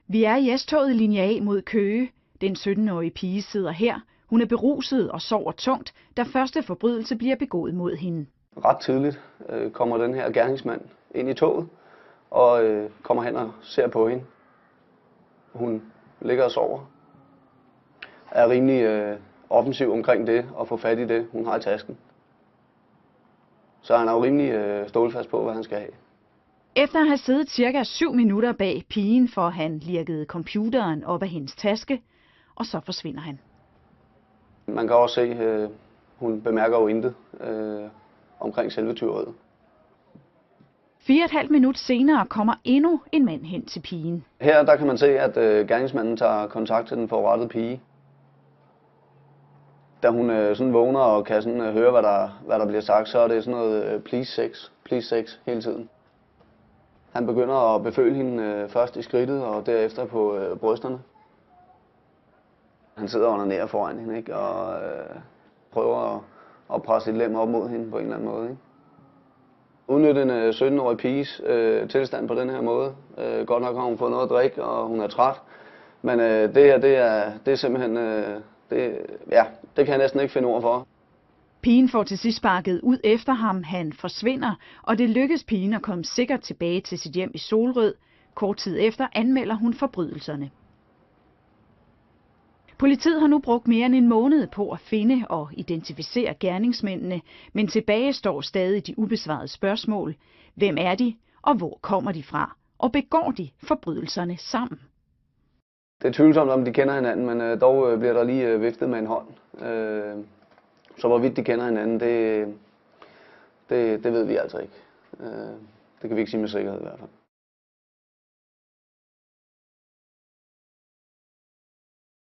Vi er i S-toget linje A mod Køge. Den 17-årige pige sidder her. Hun er beruset og sover tungt, da første forbrydelse bliver begået mod hende. Ret tidligt kommer den her gerningsmand ind i toget og kommer hen og ser på hende. Hun ligger og sover. Er rimelig offensiv omkring det og få fat i det, hun har i tasken. Så han er jo rimelig stålfast på, hvad han skal have. Efter at have siddet cirka 7 minutter bag pigen, får han lirket computeren op af hendes taske, og så forsvinder han. Man kan også se, hun bemærker jo intet omkring selve tyveriet. 4,5 minutter senere kommer endnu en mand hen til pigen. Her der kan man se, at gerningsmanden tager kontakt til den forurettede pige. Da hun sådan vågner og kan sådan høre, hvad der bliver sagt, så er det sådan noget please sex hele tiden. Han begynder at beføle hende først i skridtet og derefter på brysterne. Han sidder under nær foran hende, ikke? Og prøver at presse et lem op mod hende på en eller anden måde. Ikke? Udnytte en 17-årig piges tilstand på den her måde. Godt nok har hun fået noget at drikke, og hun er træt. Men det her, det er simpelthen, det kan jeg næsten ikke finde ord for. Pigen får til sidst sparket ud efter ham, han forsvinder, og det lykkes pigen at komme sikkert tilbage til sit hjem i Solrød. Kort tid efter anmelder hun forbrydelserne. Politiet har nu brugt mere end en måned på at finde og identificere gerningsmændene, men tilbage står stadig de ubesvarede spørgsmål. Hvem er de, og hvor kommer de fra? Og begår de forbrydelserne sammen? Det er tvivlsomt, om de kender hinanden, men dog bliver der lige viftet med en hånd. Så hvorvidt de kender hinanden, det ved vi altså ikke. Det kan vi ikke sige med sikkerhed i hvert fald.